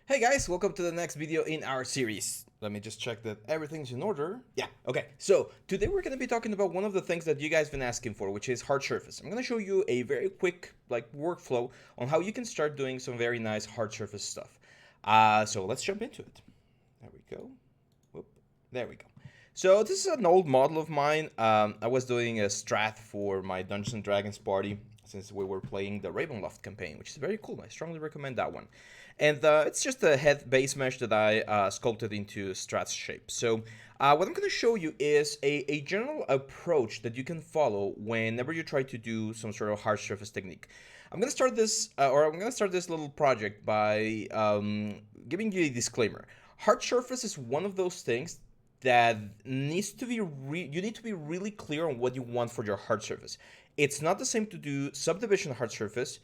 Hey guys, welcome to the next video in our series. Let me just check that everything's in order. Yeah, okay. So today we're going to be talking about one of the things that you guys have been asking for, which is hard surface. I'm going to show you a very quick workflow on how you can start doing some very nice hard surface stuff. So let's jump into it. There we go. Whoop. There we go. So this is an old model of mine. I was doing a strat for my Dungeons and Dragons party since we were playing the Ravenloft campaign, which is very cool. I strongly recommend that one. And it's just a head base mesh that I sculpted into Strat's shape. So what I'm going to show you is a general approach that you can follow whenever you try to do some sort of hard surface technique. I'm going to start this little project by giving you a disclaimer. Hard surface is one of those things that needs to be you need to be really clear on what you want for your hard surface. It's not the same to do subdivision hard surface,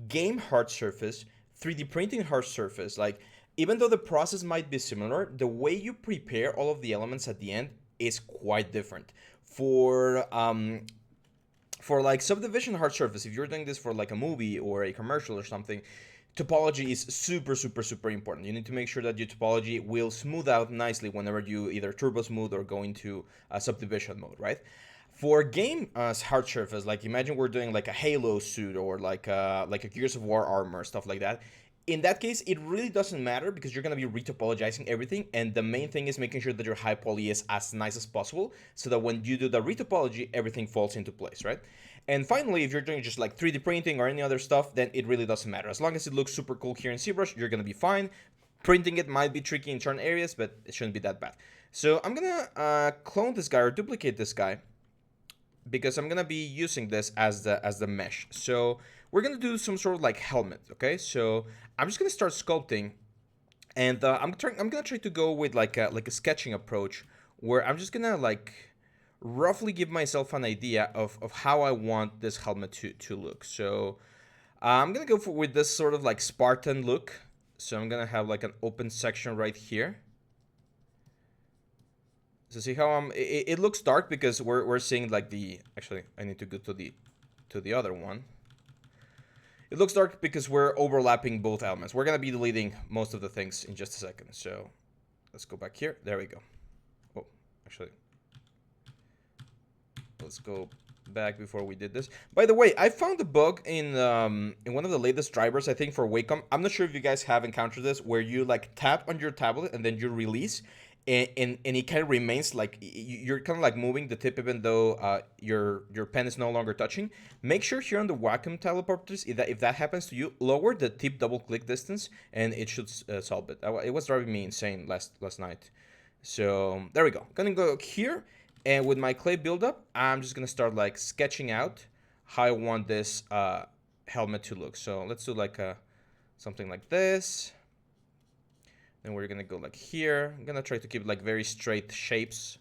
game hard surface, 3D printing hard surface. Like, even though the process might be similar, the way you prepare all of the elements at the end is quite different. For like subdivision hard surface, if you're doing this for like a movie or a commercial or something, topology is super important. You need to make sure that your topology will smooth out nicely whenever you either turbo smooth or go into subdivision mode, right? For game hard surface, like imagine we're doing like a Halo suit or like a Gears of War armor, stuff like that. In that case, it really doesn't matter because you're going to be retopologizing everything, and the main thing is making sure that your high poly is as nice as possible so that when you do the retopology, everything falls into place, right? And finally, if you're doing just like 3D printing or any other stuff, then it really doesn't matter. As long as it looks super cool here in Zbrush, you're going to be fine. Printing it might be tricky in certain areas, but it shouldn't be that bad. So I'm going to clone this guy or duplicate this guy because I'm gonna be using this as the mesh. So we're gonna do some sort of like helmet. Okay, so I'm just gonna start sculpting, and I'm gonna try to go with like a sketching approach where I'm just gonna like roughly give myself an idea of how I want this helmet to look. So I'm gonna go with this sort of like Spartan look. So I'm gonna have like an open section right here. So see how it looks dark because we're seeing like the, actually I need to go to the other one. It looks dark because we're overlapping both elements. We're gonna be deleting most of the things in just a second. So let's go back here. There we go. Oh, actually, let's go back before we did this. By the way, I found a bug in one of the latest drivers, I think for Wacom. I'm not sure if you guys have encountered this, where you like tap on your tablet and then you release, and it kind of remains like you're kind of like moving the tip even though your pen is no longer touching. Make sure here on the Wacom teleporters, if that happens to you, lower the tip double click distance and it should solve it. It was driving me insane last night. So there we go. Gonna go here, and with my clay buildup, I'm just gonna start like sketching out how I want this helmet to look. So let's do like something like this. Then we're gonna go like here. I'm gonna try to keep like very straight shapes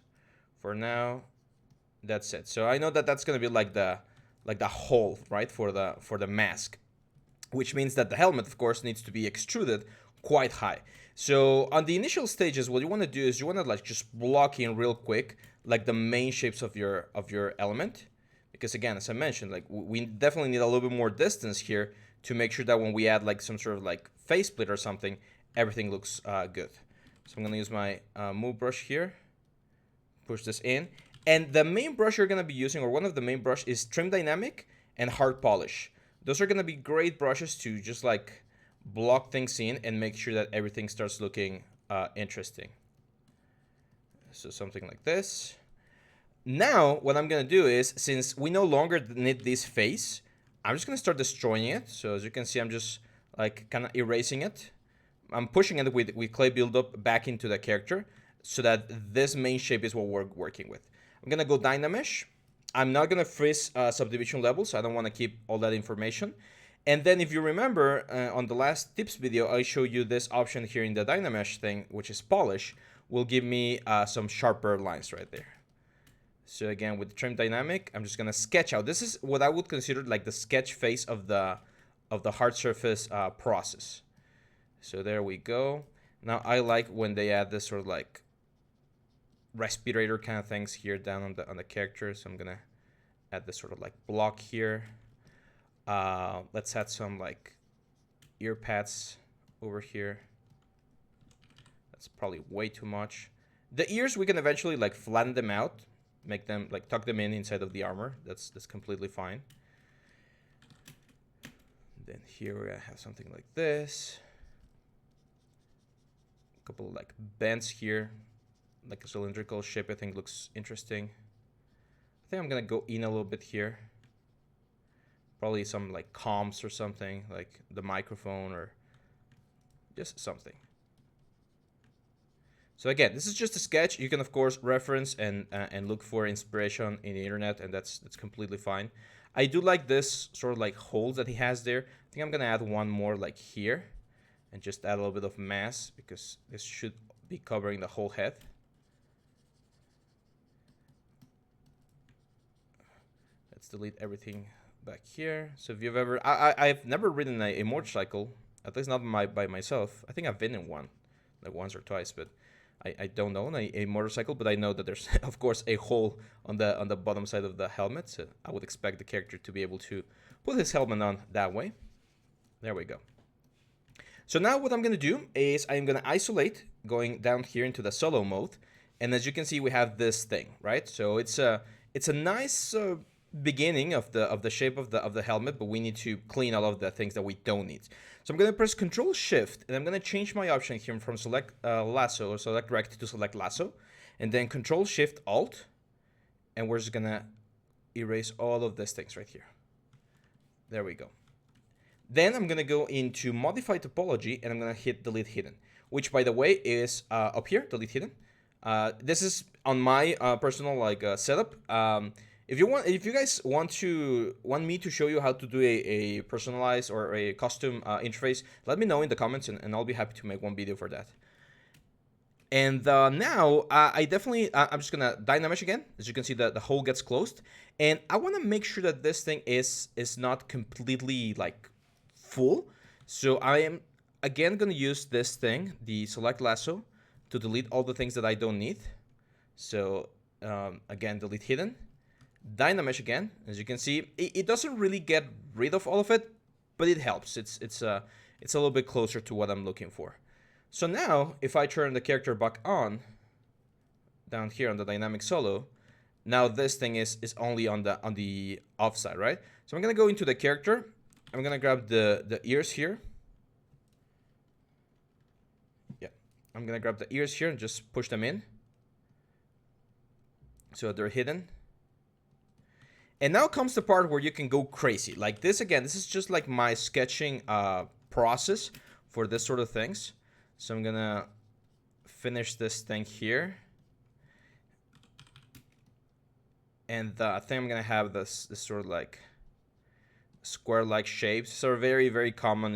for now. That's it. So I know that that's gonna be like the hole, right, for the mask, which means that the helmet, of course, needs to be extruded quite high. So on the initial stages, what you want to do is you want to like just block in real quick, like the main shapes of your element, because again, as I mentioned, like we definitely need a little bit more distance here to make sure that when we add like some sort of like face split or something, everything looks good. So I'm gonna use my move brush here, push this in, and the main brush you're gonna be using, or one of the main brush, is Trim Dynamic and Hard Polish. Those are gonna be great brushes to just like block things in and make sure that everything starts looking interesting. So something like this. Now what I'm gonna do is, since we no longer need this face, I'm just gonna start destroying it. So as you can see, I'm just like kind of erasing it. I'm pushing it with clay buildup back into the character so that this main shape is what we're working with. I'm gonna go Dynamesh. I'm not gonna freeze subdivision levels, so I don't want to keep all that information. And then if you remember, on the last tips video, I showed you this option here in the Dynamesh thing, which is polish, will give me some sharper lines right there. So again, with the trim dynamic, I'm just gonna sketch out. This is what I would consider like the sketch phase of the hard surface process. So there we go. Now I like when they add this sort of like respirator kind of things here down on the character. So I'm gonna add this sort of like block here. Let's add some like ear pads over here. It's probably way too much. The ears, we can eventually like flatten them out, make them like tuck them in inside of the armor. That's completely fine. Then here we're gonna have something like this. A couple of like bends here, like a cylindrical shape. I think looks interesting. I think I'm gonna go in a little bit here. Probably some like comms or something, like the microphone or just something. So again, this is just a sketch. You can of course reference and look for inspiration in the internet, and that's completely fine. I do like this sort of like holes that he has there. I think I'm gonna add one more like here, and just add a little bit of mass because this should be covering the whole head. Let's delete everything back here. So if you've ever, I've never ridden a motorcycle, at least not by myself. I think I've been in one, like once or twice, but I don't own a motorcycle, but I know that there's of course a hole on the bottom side of the helmet, so I would expect the character to be able to put his helmet on that way. There we go. So now what I'm gonna do is I'm gonna isolate, going down here into the solo mode, and as you can see we have this thing, right? So it's a nice beginning of the shape of the helmet, but we need to clean all of the things that we don't need. So I'm gonna press Control Shift, and I'm gonna change my option here from select lasso or select rect to select lasso, and then Control Shift Alt, and we're just gonna erase all of these things right here. There we go. Then I'm gonna go into Modify Topology, and I'm gonna hit Delete Hidden, which by the way is up here, Delete Hidden. This is on my personal like setup. If you guys want me to show you how to do a personalized or a custom interface, let me know in the comments, and I'll be happy to make one video for that. And now I'm just gonna Dynamesh again. As you can see, the hole gets closed, and I want to make sure that this thing is not completely like full. So I am again gonna use this thing, the select lasso, to delete all the things that I don't need. So again, delete hidden. Dynamesh again. As you can see, it doesn't really get rid of all of it, but it helps. It's a little bit closer to what I'm looking for. So now, if I turn the character back on, down here on the dynamic solo, now this thing is only on the off side, right? So I'm gonna go into the character. I'm gonna grab the ears here. Yeah, I'm gonna grab the ears here and just push them in, so they're hidden. And now comes the part where you can go crazy. Like this again, this is just like my sketching process for this sort of things. So I'm gonna finish this thing here. And I think I'm gonna have this sort of like square-like shapes. So very, very common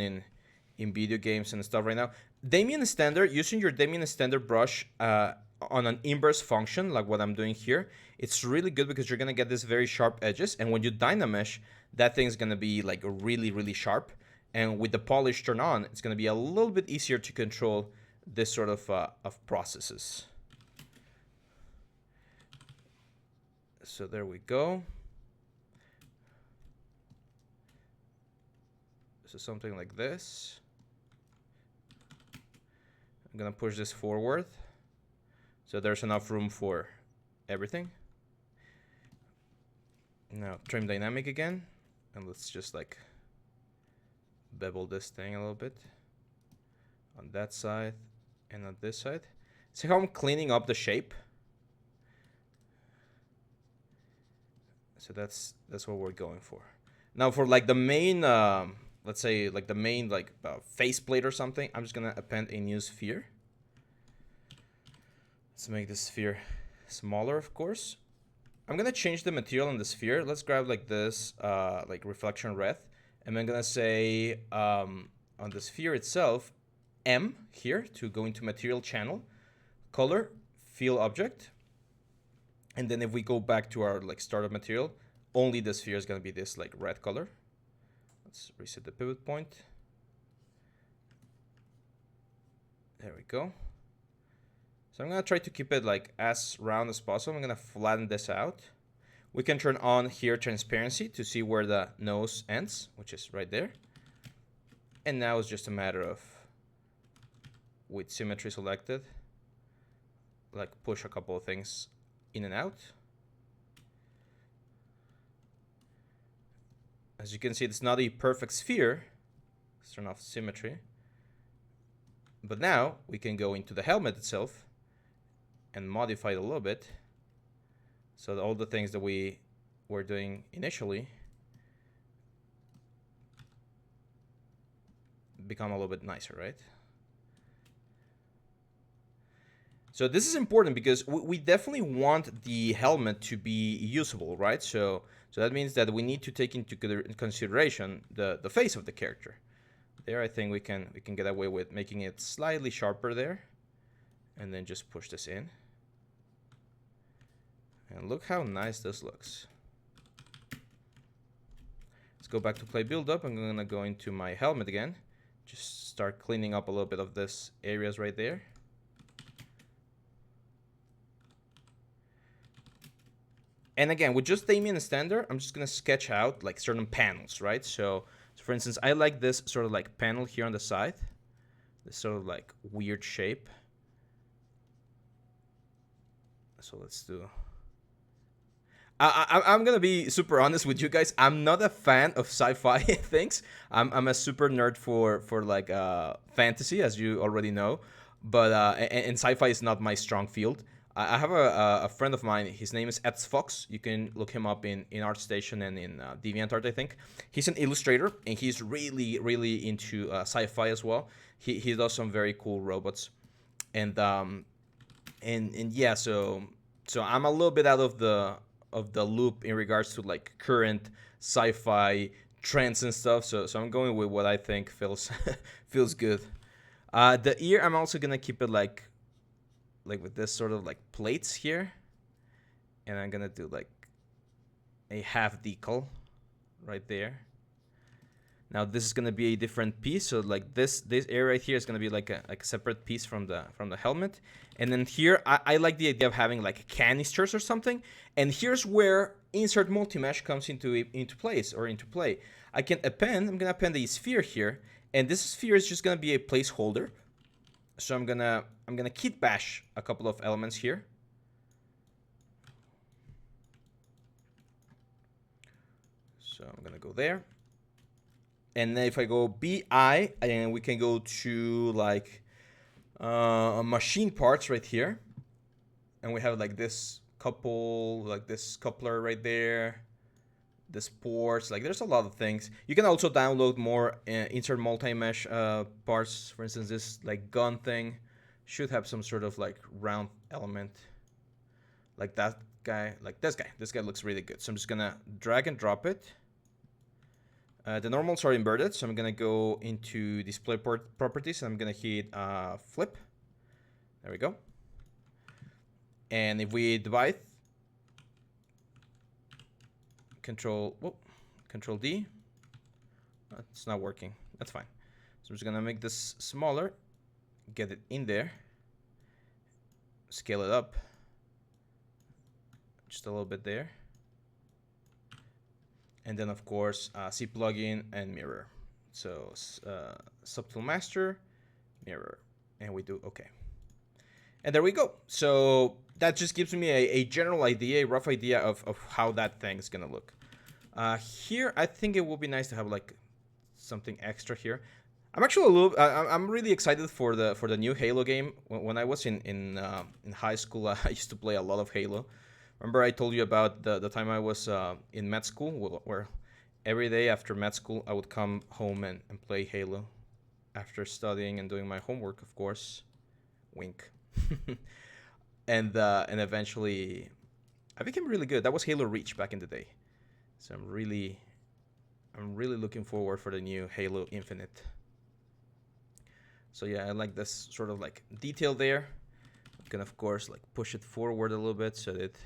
in video games and stuff right now. Damien Standard, using your Damien Standard brush on an inverse function, like what I'm doing here, it's really good because you're gonna get this very sharp edges, and when you Dynamesh, that thing's gonna be like really, really sharp. And with the polish turned on, it's gonna be a little bit easier to control this sort of processes. So there we go. So something like this. I'm gonna push this forward, so there's enough room for everything. Now trim dynamic again, and let's just like bevel this thing a little bit on that side and on this side. See how I'm cleaning up the shape? So that's what we're going for. Now for like the main, let's say like the main like faceplate or something, I'm just gonna append a new sphere. Let's make the sphere smaller, of course. I'm gonna change the material in the sphere. Let's grab like this, like reflection red, and I'm gonna say on the sphere itself, M here to go into material channel, color, fill object, and then if we go back to our like startup material, only the sphere is gonna be this like red color. Let's reset the pivot point. There we go. So I'm gonna try to keep it like as round as possible. I'm gonna flatten this out. We can turn on here transparency to see where the nose ends, which is right there. And now it's just a matter of, with symmetry selected, like push a couple of things in and out. As you can see, it's not a perfect sphere. Let's turn off symmetry. But now we can go into the helmet itself and modify it a little bit. So that all the things that we were doing initially become a little bit nicer, right? So this is important because we definitely want the helmet to be usable, right? So that means that we need to take into consideration the face of the character. There, I think we can get away with making it slightly sharper there, and then just push this in. And look how nice this looks. Let's go back to play build up. I'm gonna go into my helmet again. Just start cleaning up a little bit of this areas right there. And again, with just Damien Standard, I'm just gonna sketch out like certain panels, right? So for instance, I like this sort of like panel here on the side. This sort of like weird shape. So let's do... I'm gonna be super honest with you guys. I'm not a fan of sci-fi things. I'm a super nerd for like fantasy, as you already know. But and sci-fi is not my strong field. I have a friend of mine. His name is Fox. You can look him up in ArtStation and in DeviantArt, I think. He's an illustrator, and he's really into sci-fi as well. He does some very cool robots, and yeah. So I'm a little bit out of the loop in regards to like current sci-fi trends and stuff. So I'm going with what I think feels feels good. The ear, I'm also gonna keep it like with this sort of like plates here, and I'm gonna do like a half decal right there. Now this is gonna be a different piece, so like this area right here is gonna be like a separate piece from the helmet. And then here I like the idea of having like canisters or something. And here's where insert multi-mesh comes into play. I can append. I'm gonna append a sphere here, and this sphere is just gonna be a placeholder. So I'm gonna kit bash a couple of elements here. So I'm gonna go there. And then if I go BI, and we can go to like machine parts right here. And we have like this couple, like this coupler right there. This ports, like there's a lot of things. You can also download more insert multi-mesh parts. For instance, this like gun thing should have some sort of like round element. Like that guy, like this guy. This guy looks really good. So I'm just gonna drag and drop it. The normals are inverted, so I'm gonna go into display properties and I'm gonna hit flip. There we go. And if we divide, Control D. It's not working. That's fine. So I'm just gonna make this smaller, get it in there, scale it up just a little bit there. And then, of course, C plugin and mirror. So subtool master, mirror, and we do OK. And there we go. So that just gives me a general idea, a rough idea of how that thing is gonna look. Here, I think it would be nice to have like something extra here. I'm actually I'm really excited for the new Halo game. When I was in high school, I used to play a lot of Halo. Remember I told you about the time I was in med school, where every day after med school I would come home and play Halo after studying and doing my homework, of course. Wink. and eventually I became really good. That was Halo Reach back in the day. So I'm really looking forward for the new Halo Infinite. So yeah, I like this sort of like detail there. You can of course like push it forward a little bit so that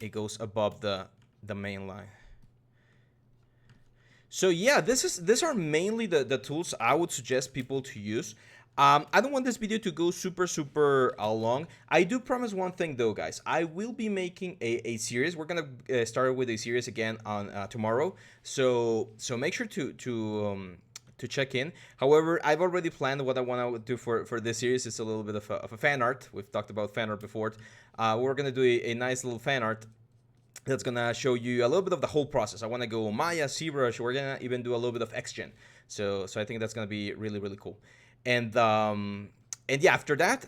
it goes above the main line. So yeah, these are mainly the tools I would suggest people to use. I don't want this video to go super long. I do promise one thing though, guys. I will be making a series. We're gonna start with a series again on tomorrow. So make sure to to check in. However, I've already planned what I want to do for this series. It's a little bit of a fan art. We've talked about fan art before. We're going to do a nice little fan art that's going to show you a little bit of the whole process. I want to go Maya, Zbrush. We're going to even do a little bit of XGen. So I think that's going to be really, really cool. And yeah, after that,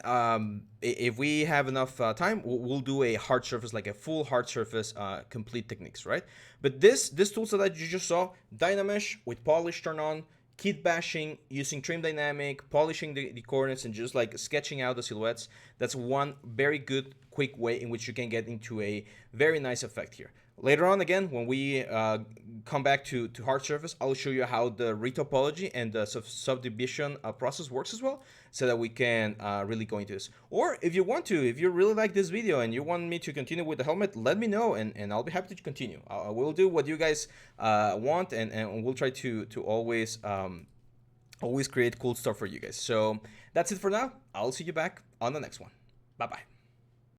if we have enough time, we'll do a hard surface, like a full hard surface complete techniques, right? But this toolset that you just saw, Dynamesh with polish turned on, kit bashing, using trim dynamic, polishing the coordinates, and just like sketching out the silhouettes. That's one very good, quick way in which you can get into a very nice effect here. Later on, again, when we come back to hard surface, I'll show you how the retopology and the subdivision process works as well, so that we can really go into this. Or if you want to, if you really like this video and you want me to continue with the helmet, let me know, and I'll be happy to continue. I will do what you guys want, and we'll try to always create cool stuff for you guys. So that's it for now. I'll see you back on the next one. Bye-bye.